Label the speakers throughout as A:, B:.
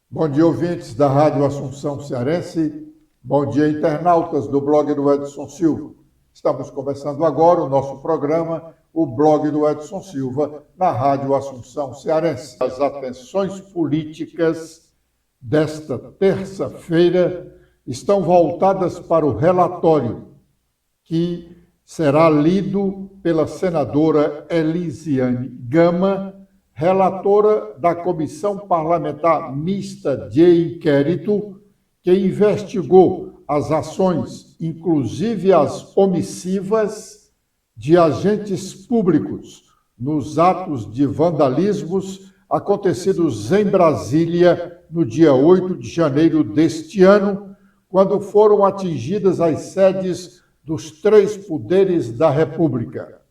A: Bom dia, ouvintes da Rádio Assunção Cearense. Bom dia, internautas do blog do Edson Silva. Estamos começando agora o nosso programa, o blog do Edson Silva, na Rádio Assunção Cearense. As atenções políticas desta terça-feira estão voltadas para o relatório que será lido pela senadora Elisiane Gama, relatora da Comissão Parlamentar Mista de Inquérito, que investigou as ações, inclusive as omissivas, de agentes públicos nos atos de vandalismos acontecidos em Brasília no dia 8 de janeiro deste ano, quando foram atingidas as sedes dos três poderes da República.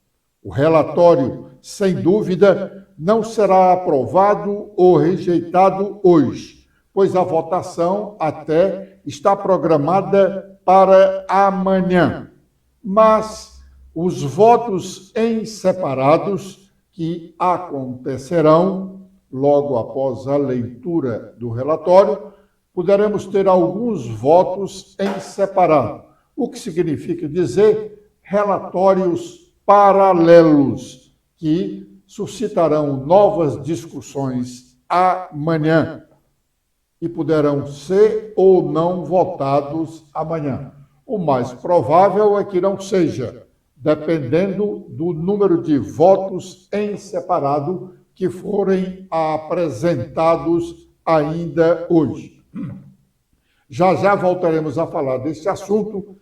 A: O relatório, sem dúvida, não será aprovado ou rejeitado hoje, pois a votação até está programada para amanhã. Mas os votos em separados, que acontecerão logo após a leitura do relatório, poderemos ter alguns votos em separado, o que significa dizer relatórios paralelos, que suscitarão novas discussões amanhã e poderão ser ou não votados amanhã. O mais provável é que não seja, dependendo do número de votos em separado que forem apresentados ainda hoje. Já voltaremos a falar desse assunto,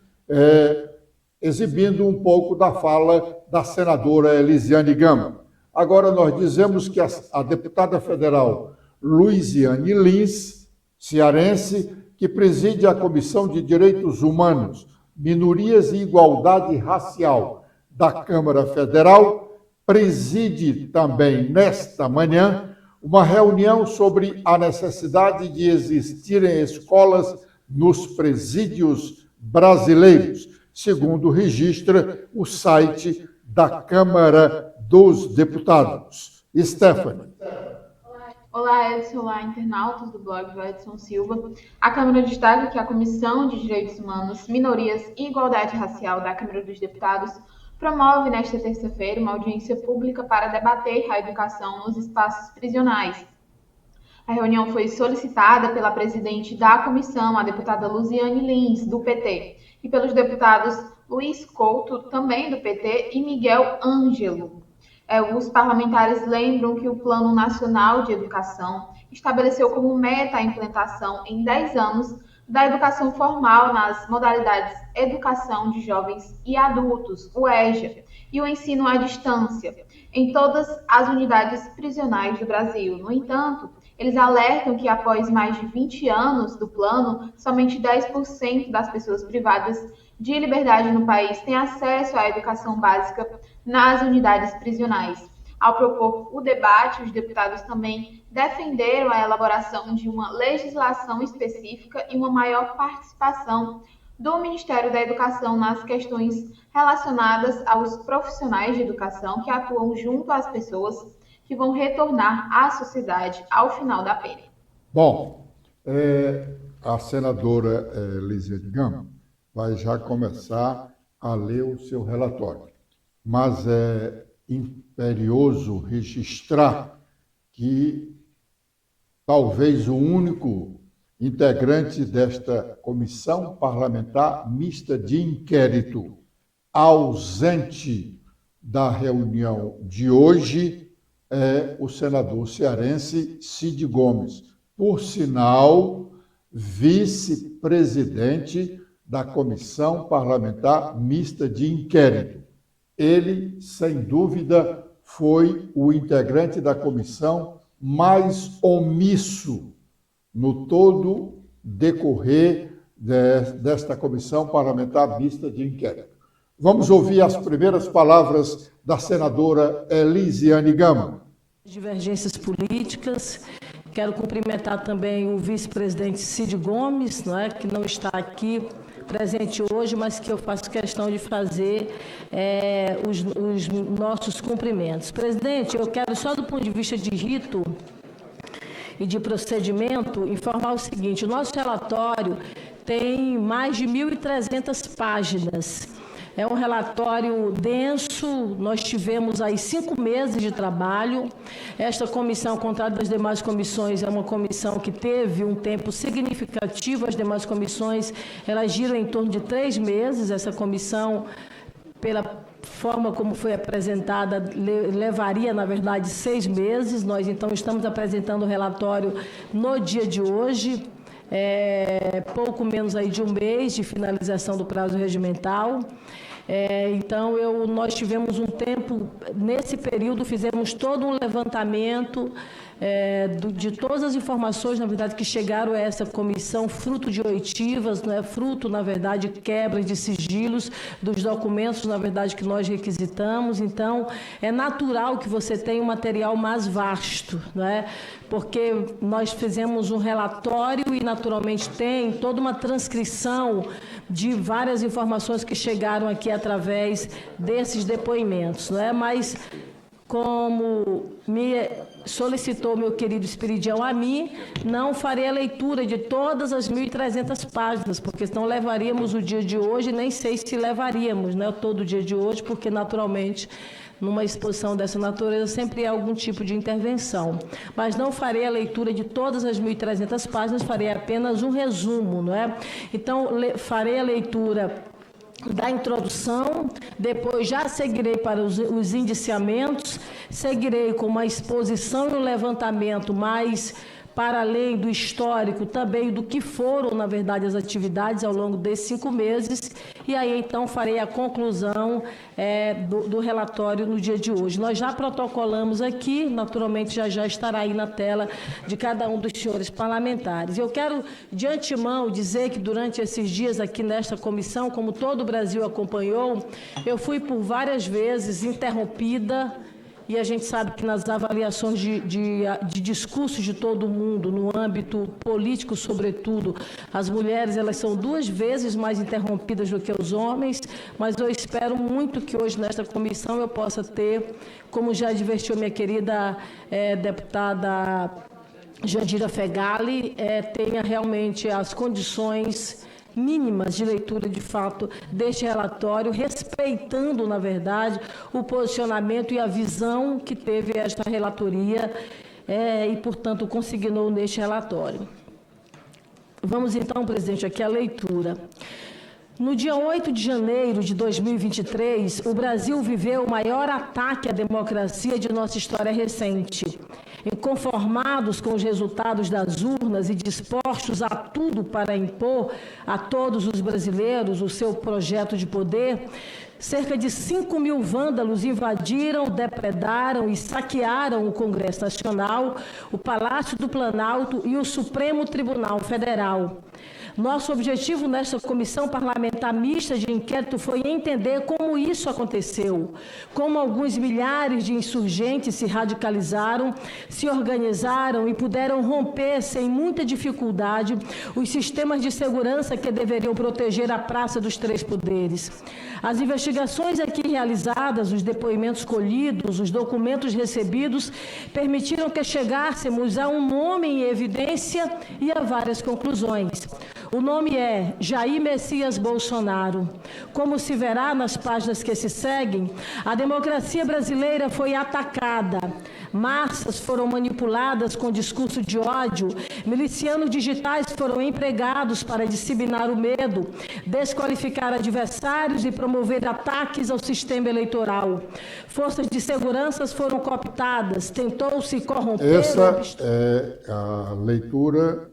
A: exibindo um pouco da fala da senadora Elisiane Gama. Agora nós dizemos que a deputada federal Luiziane Lins, cearense, que preside a Comissão de Direitos Humanos, Minorias e Igualdade Racial da Câmara Federal, preside também nesta manhã uma reunião sobre a necessidade de existirem escolas nos presídios brasileiros, segundo registra o site da Câmara dos Deputados. Stephanie.
B: Olá, Edson. Olá, internautas do blog do Edson Silva. A Câmara destaca que a Comissão de Direitos Humanos, Minorias e Igualdade Racial da Câmara dos Deputados promove nesta terça-feira uma audiência pública para debater a educação nos espaços prisionais. A reunião foi solicitada pela presidente da comissão, a deputada Luiziane Lins, do PT, e pelos deputados Luiz Couto, também do PT, e Miguel Ângelo. Os parlamentares lembram que o Plano Nacional de Educação estabeleceu como meta a implementação em 10 anos da educação formal nas modalidades Educação de Jovens e Adultos, o EJA, e o ensino à distância, em todas as unidades prisionais do Brasil. No entanto, eles alertam que após mais de 20 anos do plano, somente 10% das pessoas privadas de liberdade no país têm acesso à educação básica nas unidades prisionais. Ao propor o debate, os deputados também defenderam a elaboração de uma legislação específica e uma maior participação do Ministério da Educação nas questões relacionadas aos profissionais de educação que atuam junto às pessoas que vão retornar à sociedade ao final da pena.
A: Bom, a senadora Elisiane Gama vai já começar a ler o seu relatório, mas é imperioso registrar que talvez o único integrante desta Comissão Parlamentar Mista de Inquérito ausente da reunião de hoje é o senador cearense Cid Gomes, por sinal, vice-presidente da Comissão Parlamentar Mista de Inquérito. Ele, sem dúvida, foi o integrante da comissão mais omisso no todo decorrer desta Comissão Parlamentar Mista de Inquérito. Vamos ouvir as primeiras palavras da senadora Elisiane Gama.
C: Divergências políticas. Quero cumprimentar também o vice-presidente Cid Gomes, que não está aqui presente hoje, mas que eu faço questão de fazer os nossos cumprimentos. Presidente, eu quero só do ponto de vista de rito e de procedimento, informar o seguinte: o nosso relatório tem mais de 1.300 páginas. É um relatório denso, nós tivemos aí 5 meses de trabalho. Esta comissão, ao contrário das demais comissões, é uma comissão que teve um tempo significativo. As demais comissões, elas giram em torno de 3 meses. Essa comissão, pela forma como foi apresentada, levaria, na verdade, 6 meses. Nós, então, estamos apresentando o relatório no dia de hoje, pouco menos aí de um mês de finalização do prazo regimental. Então, nós tivemos um tempo, nesse período, fizemos todo um levantamento de todas as informações, na verdade, que chegaram a essa comissão, fruto de oitivas, fruto, na verdade, de quebra de sigilos dos documentos, na verdade, que nós requisitamos. Então, é natural que você tenha um material mais vasto, porque nós fizemos um relatório e, naturalmente, tem toda uma transcrição de várias informações que chegaram aqui através desses depoimentos, mas como me solicitou meu querido Espiridião a mim, não farei a leitura de todas as 1.300 páginas, porque senão levaríamos o dia de hoje, nem sei se levaríamos, todo o dia de hoje, porque naturalmente numa exposição dessa natureza sempre há algum tipo de intervenção. Mas não farei a leitura de todas as 1.300 páginas, farei apenas um resumo, Então, farei a leitura da introdução, depois já seguirei para os indiciamentos, seguirei com uma exposição e um levantamento mais para além do histórico, também do que foram, na verdade, as atividades ao longo desses 5 meses, e aí, então, farei a conclusão do relatório no dia de hoje. Nós já protocolamos aqui, naturalmente, já estará aí na tela de cada um dos senhores parlamentares. Eu quero, de antemão, dizer que durante esses dias aqui nesta comissão, como todo o Brasil acompanhou, eu fui por várias vezes interrompida. E a gente sabe que nas avaliações de discursos de todo mundo, no âmbito político, sobretudo, as mulheres elas são 2 vezes mais interrompidas do que os homens, mas eu espero muito que hoje, nesta comissão, eu possa ter, como já advertiu minha querida deputada Jandira Fegali, tenha realmente as condições mínimas de leitura, de fato, deste relatório, respeitando, na verdade, o posicionamento e a visão que teve esta relatoria e, portanto, consignou neste relatório. Vamos, então, presidente, aqui à leitura. No dia 8 de janeiro de 2023, o Brasil viveu o maior ataque à democracia de nossa história recente. Inconformados com os resultados das urnas e dispostos a tudo para impor a todos os brasileiros o seu projeto de poder, cerca de 5.000 vândalos invadiram, depredaram e saquearam o Congresso Nacional, o Palácio do Planalto e o Supremo Tribunal Federal. Nosso objetivo nesta comissão parlamentar mista de inquérito foi entender como isso aconteceu, como alguns milhares de insurgentes se radicalizaram, se organizaram e puderam romper sem muita dificuldade os sistemas de segurança que deveriam proteger a Praça dos Três Poderes. As investigações aqui realizadas, os depoimentos colhidos, os documentos recebidos, permitiram que chegássemos a um nome em evidência e a várias conclusões. O nome é Jair Messias Bolsonaro. Como se verá nas páginas que se seguem, a democracia brasileira foi atacada. Massas foram manipuladas com discurso de ódio, milicianos digitais foram empregados para disseminar o medo, desqualificar adversários e promover ataques ao sistema eleitoral. Forças de segurança foram cooptadas, tentou-se corromper...
A: Essa é a leitura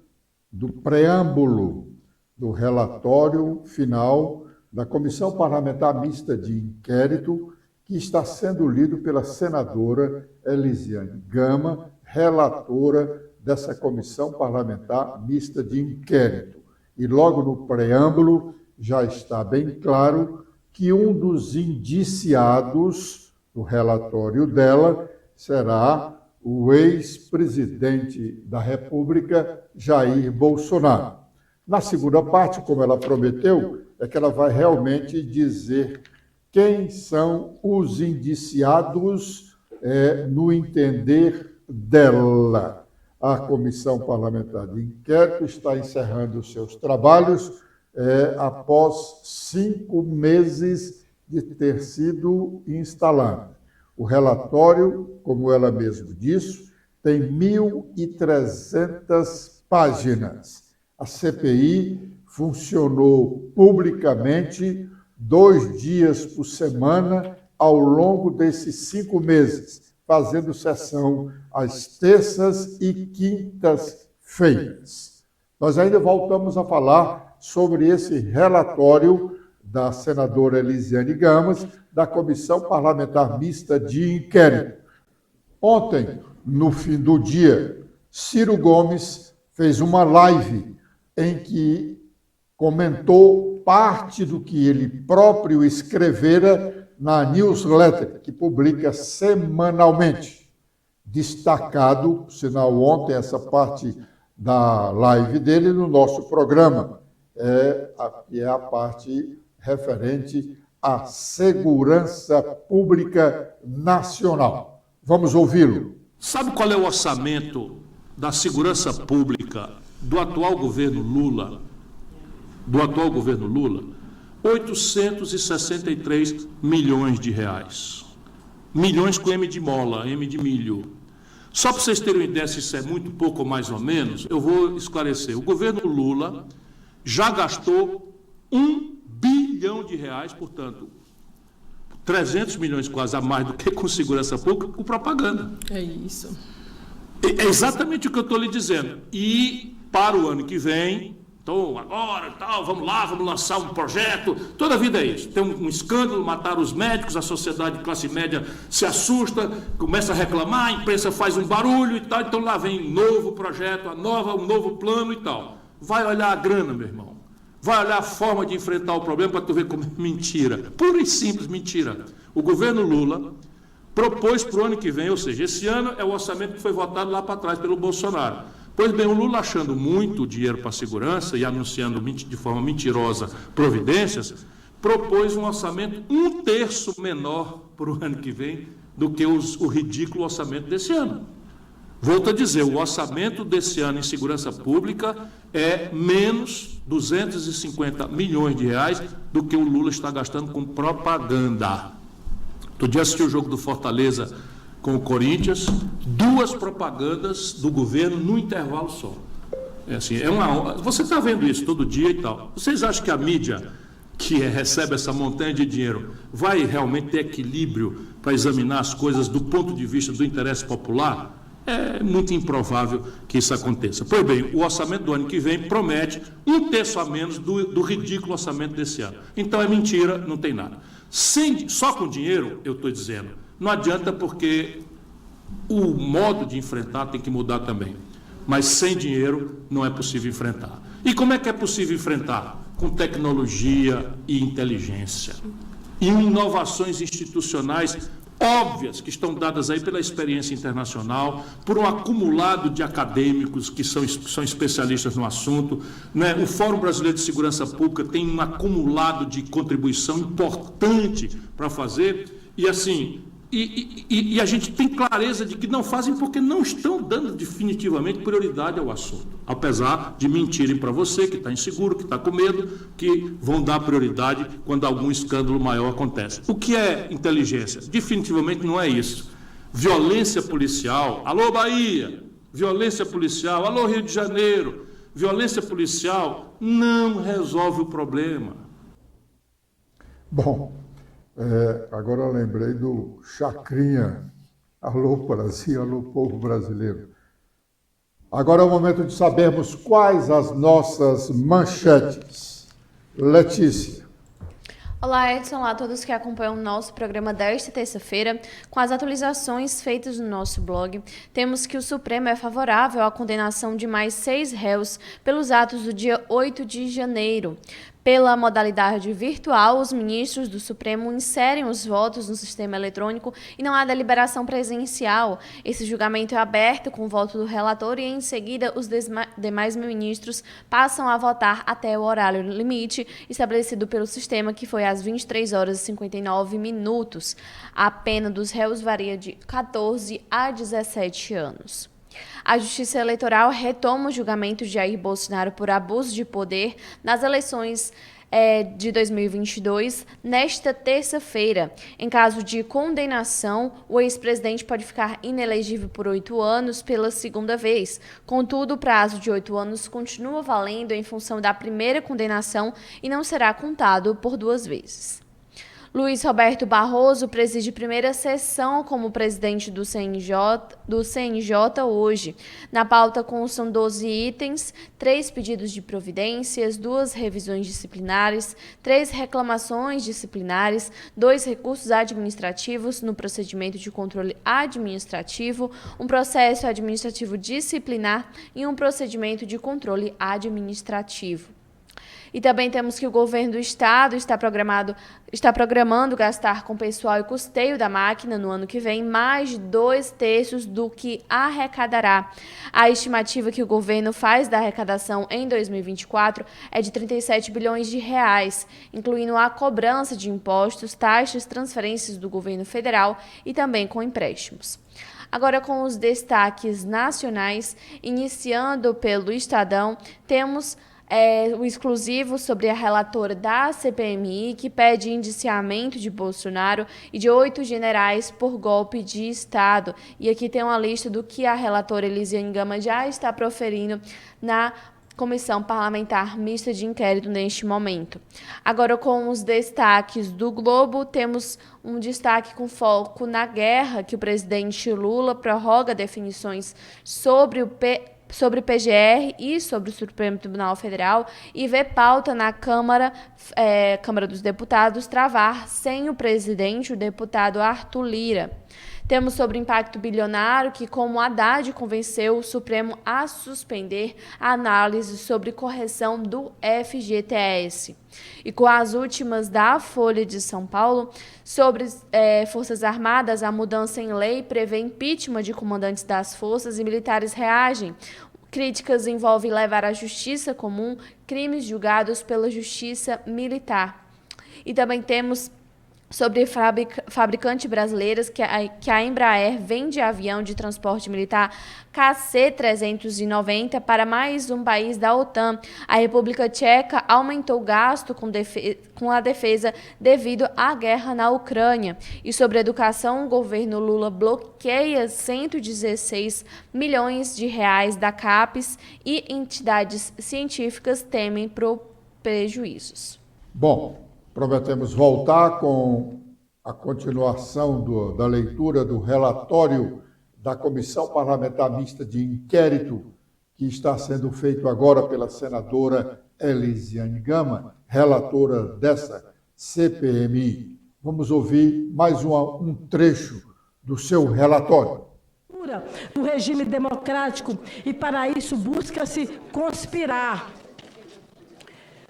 A: do preâmbulo do relatório final da Comissão Parlamentar Mista de Inquérito, que está sendo lido pela senadora Elisiane Gama, relatora dessa Comissão Parlamentar Mista de Inquérito. E logo no preâmbulo já está bem claro que um dos indiciados do relatório dela será o ex-presidente da República, Jair Bolsonaro. Na segunda parte, como ela prometeu, é que ela vai realmente dizer quem são os indiciados no entender dela. A Comissão Parlamentar de Inquérito está encerrando os seus trabalhos após 5 meses de ter sido instalada. O relatório, como ela mesma disse, tem 1.300 páginas. A CPI funcionou publicamente 2 dias por semana ao longo desses 5 meses, fazendo sessão às terças e quintas-feiras. Nós ainda voltamos a falar sobre esse relatório da senadora Elisiane Gamas, da Comissão Parlamentar Mista de Inquérito. Ontem, no fim do dia, Ciro Gomes fez uma live em que comentou parte do que ele próprio escrevera na newsletter, que publica semanalmente. Destacado, por sinal, ontem, essa parte da live dele no nosso programa, que é a parte referente à segurança pública nacional. Vamos ouvi-lo.
D: Sabe qual é o orçamento da segurança pública do atual governo Lula? 863 milhões de reais. Milhões com M de mola, M de milho. Só para vocês terem uma ideia se isso é muito pouco ou mais ou menos, eu vou esclarecer. O governo Lula já gastou 1 bilhão de reais, portanto, 300 milhões quase a mais do que com segurança pública, com propaganda.
E: É isso.
D: É exatamente o que eu estou lhe dizendo. E para o ano que vem, então agora, tal, vamos lá, vamos lançar um projeto. Toda a vida é isso. Tem um escândalo, mataram os médicos, a sociedade de classe média se assusta, começa a reclamar, a imprensa faz um barulho e tal. Então lá vem um novo projeto, um novo plano e tal. Vai olhar a grana, meu irmão. Vai olhar a forma de enfrentar o problema para tu ver como é mentira. Pura e simples mentira. O governo Lula propôs para o ano que vem, ou seja, esse ano é o orçamento que foi votado lá para trás pelo Bolsonaro. Pois bem, o Lula, achando muito dinheiro para a segurança e anunciando de forma mentirosa providências, propôs um orçamento 1/3 menor para o ano que vem do que o ridículo orçamento desse ano. Volto a dizer, o orçamento desse ano em segurança pública é menos 250 milhões de reais do que o Lula está gastando com propaganda. Outro dia assisti o jogo do Fortaleza com o Corinthians, 2 propagandas do governo no intervalo só. Você está vendo isso todo dia e tal. Vocês acham que a mídia que recebe essa montanha de dinheiro vai realmente ter equilíbrio para examinar as coisas do ponto de vista do interesse popular? É muito improvável que isso aconteça. Pois bem, o orçamento do ano que vem promete 1/3 a menos do ridículo orçamento desse ano. Então é mentira, não tem nada. Só com dinheiro, eu estou dizendo, não adianta, porque o modo de enfrentar tem que mudar também. Mas sem dinheiro não é possível enfrentar. E como é que é possível enfrentar? Com tecnologia e inteligência. E inovações institucionais óbvias que estão dadas aí pela experiência internacional, por um acumulado de acadêmicos que são especialistas no assunto, né? O Fórum Brasileiro de Segurança Pública tem um acumulado de contribuição importante para fazer, e assim, e a gente tem clareza de que não fazem porque não estão dando definitivamente prioridade ao assunto, apesar de mentirem para você que está inseguro, que está com medo, que vão dar prioridade quando algum escândalo maior acontece. O que é inteligência? Definitivamente não é isso. Violência policial, alô Bahia, violência policial, alô Rio de Janeiro, violência policial não resolve o problema.
A: Bom, agora eu lembrei do Chacrinha. Alô Brasil, alô povo brasileiro. Agora é o momento de sabermos quais as nossas manchetes. Letícia.
F: Olá, Edson. Olá a todos que acompanham o nosso programa desta terça-feira. Com as atualizações feitas no nosso blog, temos que o Supremo é favorável à condenação de mais 6 réus pelos atos do dia 8 de janeiro. Pela modalidade virtual, os ministros do Supremo inserem os votos no sistema eletrônico e não há deliberação presencial. Esse julgamento é aberto com o voto do relator e, em seguida, os demais ministros passam a votar até o horário limite estabelecido pelo sistema, que foi às 23h59. A pena dos réus varia de 14 a 17 anos. A Justiça Eleitoral retoma o julgamento de Jair Bolsonaro por abuso de poder nas eleições de 2022, nesta terça-feira. Em caso de condenação, o ex-presidente pode ficar inelegível por 8 anos pela segunda vez. Contudo, o prazo de 8 anos continua valendo em função da primeira condenação e não será contado por 2 vezes. Luiz Roberto Barroso preside primeira sessão como presidente do CNJ hoje. Na pauta constam 12 itens, 3 pedidos de providências, 2 revisões disciplinares, 3 reclamações disciplinares, 2 recursos administrativos no procedimento de controle administrativo, um processo administrativo disciplinar e um procedimento de controle administrativo. E também temos que o governo do estado está programando gastar com pessoal e custeio da máquina no ano que vem mais de 2/3 do que arrecadará. A estimativa que o governo faz da arrecadação em 2024 é de 37 bilhões de reais, incluindo a cobrança de impostos, taxas, transferências do governo federal e também com empréstimos. Agora, com os destaques nacionais, iniciando pelo Estadão, temos o exclusivo sobre a relatora da CPMI, que pede indiciamento de Bolsonaro e de 8 generais por golpe de Estado. E aqui tem uma lista do que a relatora Elisiane Gama já está proferindo na Comissão Parlamentar Mista de Inquérito neste momento. Agora, com os destaques do Globo, temos um destaque com foco na guerra, que o presidente Lula prorroga definições sobre PGR e sobre o Supremo Tribunal Federal e vê pauta na Câmara dos Deputados travar sem o presidente, o deputado Arthur Lira. Temos sobre impacto bilionário que, como Haddad convenceu o Supremo a suspender a análise sobre correção do FGTS. E com as últimas da Folha de São Paulo, sobre Forças Armadas, a mudança em lei prevê impeachment de comandantes das forças e militares reagem. Críticas envolvem levar à justiça comum crimes julgados pela justiça militar. E também temos sobre fabricantes brasileiras que a Embraer vende avião de transporte militar KC-390 para mais um país da OTAN. A República Tcheca aumentou o gasto com a defesa devido à guerra na Ucrânia. E sobre educação, o governo Lula bloqueia 116 milhões de reais da CAPES e entidades científicas temem prejuízos.
A: Bom, prometemos voltar com a continuação da leitura do relatório da Comissão Parlamentar Mista de Inquérito, que está sendo feito agora pela senadora Elisiane Gama, relatora dessa CPMI. Vamos ouvir mais um trecho do seu relatório.
C: Do regime democrático, e para isso busca-se conspirar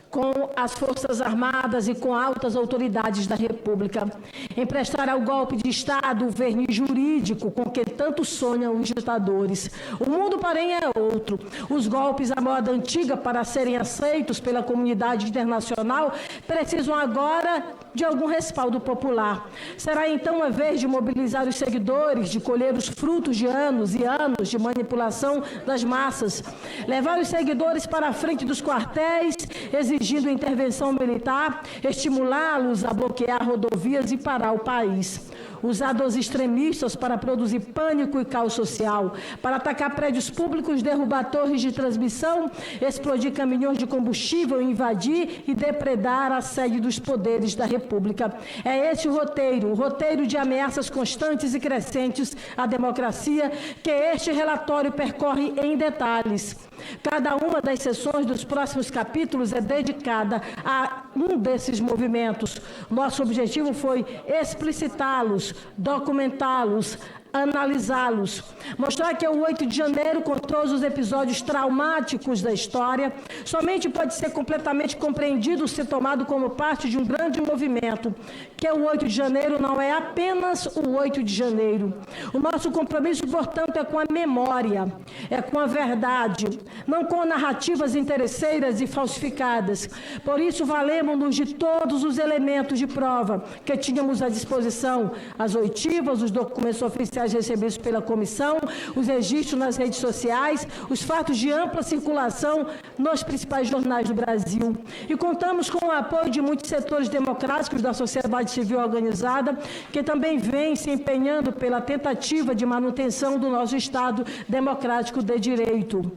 C: com as Forças Armadas e com altas autoridades da República, emprestar ao golpe de Estado o verniz jurídico com que tanto sonham os ditadores. O mundo, porém, é outro. Os golpes à moda antiga, para serem aceitos pela comunidade internacional, precisam agora de algum respaldo popular. Será então a vez de mobilizar os seguidores, de colher os frutos de anos e anos de manipulação das massas, levar os seguidores para a frente dos quartéis, exigindo intervenção militar, estimulá-los a bloquear rodovias e parar o país. Usar dos extremistas para produzir pânico e caos social, para atacar prédios públicos, derrubar torres de transmissão, explodir caminhões de combustível, invadir e depredar a sede dos poderes da República. É esse o roteiro de ameaças constantes e crescentes à democracia que este relatório percorre em detalhes. Cada uma das sessões dos próximos capítulos é dedicada a um desses movimentos. Nosso objetivo foi explicitá-los, documentá-los, analisá-los, mostrar que o 8 de janeiro, com todos os episódios traumáticos da história, somente pode ser completamente compreendido se tomado como parte de um grande movimento, que o 8 de janeiro não é apenas o 8 de janeiro. O nosso compromisso, portanto, é com a memória, é com a verdade, não com narrativas interesseiras e falsificadas. Por isso, valemos-nos de todos os elementos de prova que tínhamos à disposição, as oitivas, os documentos oficiais oficiais recebidos pela comissão, os registros nas redes sociais, os fatos de ampla circulação nos principais jornais do Brasil. E contamos com o apoio de muitos setores democráticos da sociedade civil organizada, que também vêm se empenhando pela tentativa de manutenção do nosso Estado democrático de direito.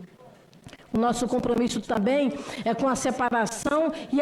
C: O nosso compromisso também é com a separação e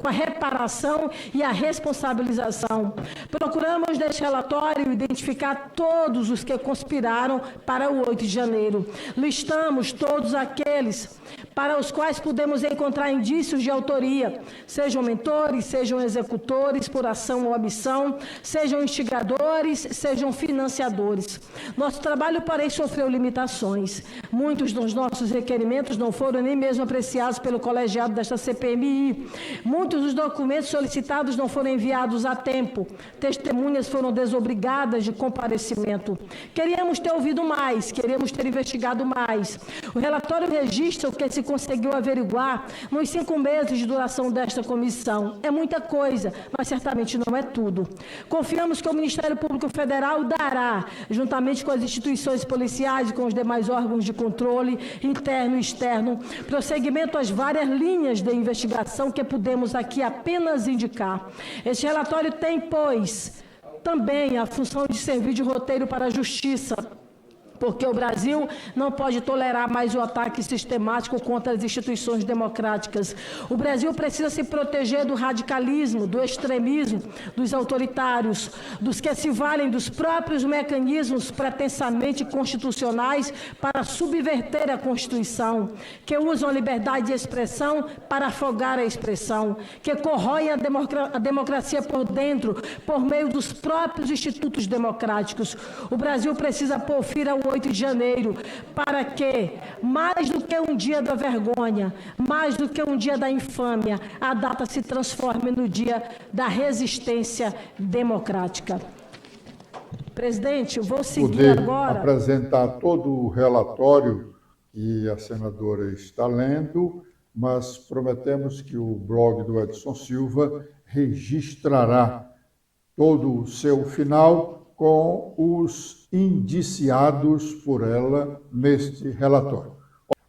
C: com a reparação e a responsabilização. Procuramos neste relatório identificar todos os que conspiraram para o 8 de janeiro. Listamos todos aqueles para os quais podemos encontrar indícios de autoria, sejam mentores, sejam executores por ação ou omissão, sejam instigadores, sejam financiadores. Nosso trabalho, porém, sofreu limitações. Muitos dos nossos requerimentos não foram nem mesmo apreciados pelo colegiado desta CPMI. Muitos dos documentos solicitados não foram enviados a tempo. Testemunhas foram desobrigadas de comparecimento. Queríamos ter ouvido mais, queríamos ter investigado mais. O relatório registra o que se conseguiu averiguar nos 5 meses de duração desta comissão. É muita coisa, mas certamente não é tudo. Confiamos que o Ministério Público Federal dará, juntamente com as instituições policiais e com os demais órgãos de controle interno e externo, prosseguimento às várias linhas de investigação que podemos aqui apenas indicar. Este relatório tem, pois, também a função de servir de roteiro para a justiça, porque o Brasil não pode tolerar mais o ataque sistemático contra as instituições democráticas. O Brasil precisa se proteger do radicalismo, do extremismo, dos autoritários, dos que se valem dos próprios mecanismos pretensamente constitucionais para subverter a Constituição, que usam a liberdade de expressão para afogar a expressão, que corroem a democracia por dentro, por meio dos próprios institutos democráticos. O Brasil precisa pôr fim ao 8 de janeiro, para que, mais do que um dia da vergonha, mais do que um dia da infâmia, a data se transforme no dia da resistência democrática. Presidente, eu vou seguir agora.
A: Apresentar todo o relatório que a senadora está lendo, mas prometemos que o blog do Edson Silva registrará todo o seu final com os indiciados por ela neste relatório.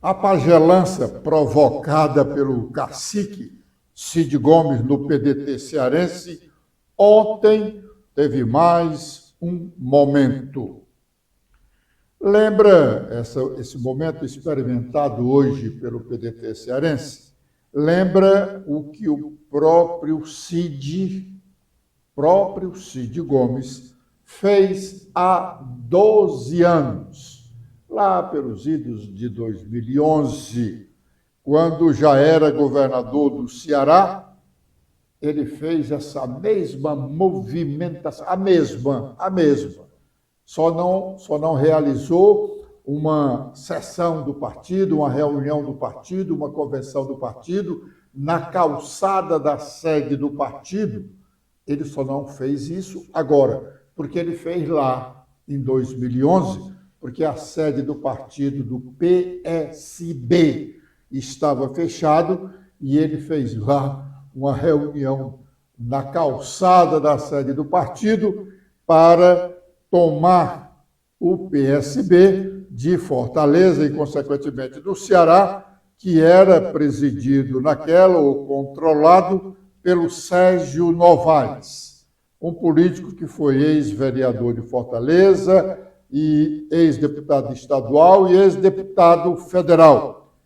A: A pagelança provocada pelo cacique Cid Gomes no PDT cearense ontem teve mais um momento. Lembra esse momento experimentado hoje pelo PDT cearense? Lembra o que o próprio Cid Gomes fez há 12 anos, lá pelos idos de 2011, quando já era governador do Ceará. Ele fez essa mesma movimentação, a mesma. Só não realizou uma sessão do partido, uma reunião do partido, uma convenção do partido, na calçada da sede do partido. Ele só não fez isso agora, porque ele fez lá em 2011, porque a sede do partido do PSB estava fechado e ele fez lá uma reunião na calçada da sede do partido para tomar o PSB de Fortaleza e, consequentemente, do Ceará, que era presidido naquela ou controlado pelo Sérgio Novaes, um político que foi ex-vereador de Fortaleza e ex-deputado estadual e ex-deputado federal.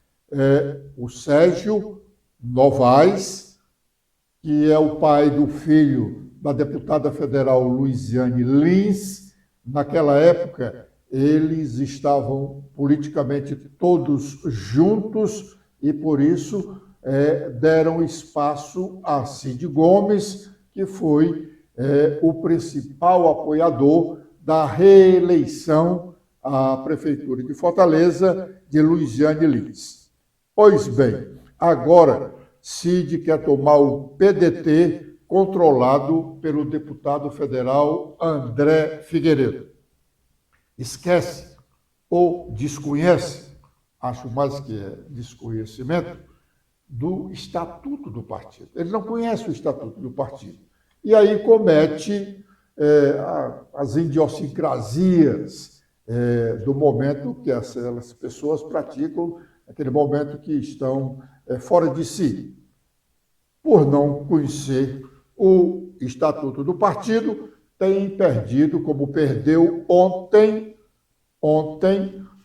A: O Sérgio Novaes, que é o pai do filho da deputada federal Luiziane Lins. Naquela época, eles estavam politicamente todos juntos e, por isso, deram espaço a Cid Gomes, que foi o principal apoiador da reeleição à Prefeitura de Fortaleza de Luiziane Lins. Pois bem, agora Cid quer tomar o PDT controlado pelo deputado federal André Figueiredo. Esquece ou desconhece, acho mais que é desconhecimento, do estatuto do partido. Ele não conhece o estatuto do partido. E aí comete as idiosincrasias do momento que essas pessoas praticam, aquele momento que estão fora de si, por não conhecer o estatuto do partido, tem perdido, como perdeu ontem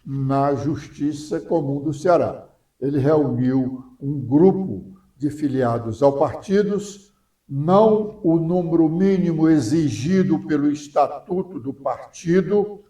A: na Justiça Comum do Ceará. Ele reuniu um grupo de filiados ao partido, não o número mínimo exigido pelo estatuto do partido,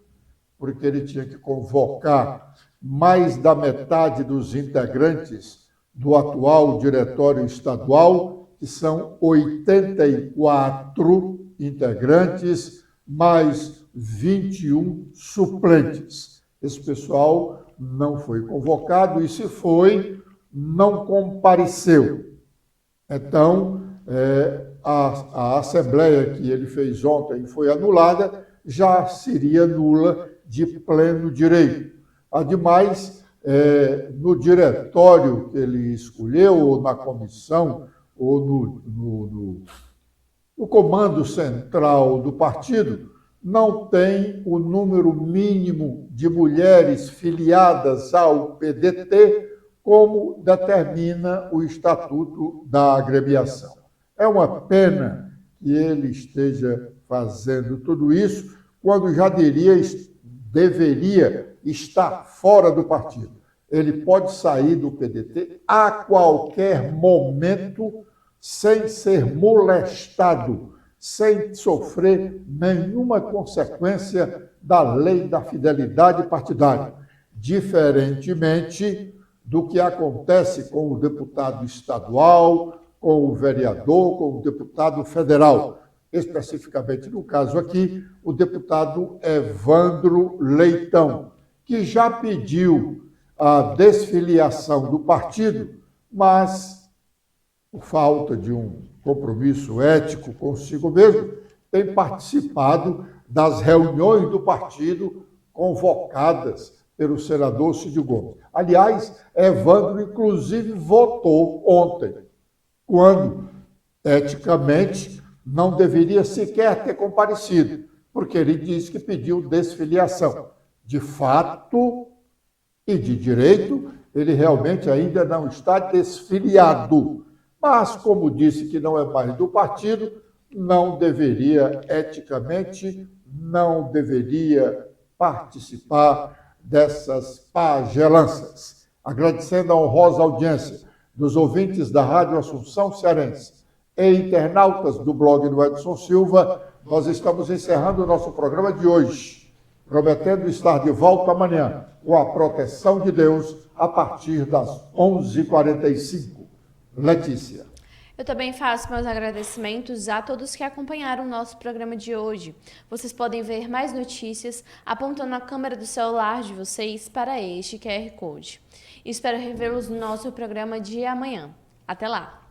A: porque ele tinha que convocar mais da metade dos integrantes do atual diretório estadual, que são 84 integrantes, mais 21 suplentes. Esse pessoal não foi convocado e, se foi, não compareceu. Então, a assembleia que ele fez ontem foi anulada, já seria nula de pleno direito. Ademais, no diretório que ele escolheu, ou na comissão, ou no comando central do partido, não tem o número mínimo de mulheres filiadas ao PDT, como determina o Estatuto da Agremiação. É uma pena que ele esteja fazendo tudo isso, quando já deveria estar fora do partido. Ele pode sair do PDT a qualquer momento, sem ser molestado, sem sofrer nenhuma consequência da lei da fidelidade partidária, diferentemente do que acontece com o deputado estadual, com o vereador, com o deputado federal. Especificamente no caso aqui, o deputado Evandro Leitão, que já pediu a desfiliação do partido, mas, por falta de um compromisso ético consigo mesmo, tem participado das reuniões do partido convocadas pelo senador Cid Gomes. Aliás, Evandro, inclusive, votou ontem, quando, eticamente, não deveria sequer ter comparecido, porque ele disse que pediu desfiliação. De fato e de direito, ele realmente ainda não está desfiliado. Mas, como disse que não é mais do partido, não deveria, eticamente, não deveria participar dessas pagelanças. Agradecendo a honrosa audiência dos ouvintes da Rádio Assunção Cearense e internautas do blog do Edson Silva, nós estamos encerrando o nosso programa de hoje, prometendo estar de volta amanhã, com a proteção de Deus, a partir das 11h45. Letícia.
F: Eu também faço meus agradecimentos a todos que acompanharam o nosso programa de hoje. Vocês podem ver mais notícias apontando a câmera do celular de vocês para este QR Code. Espero revê-los no nosso programa de amanhã. Até lá!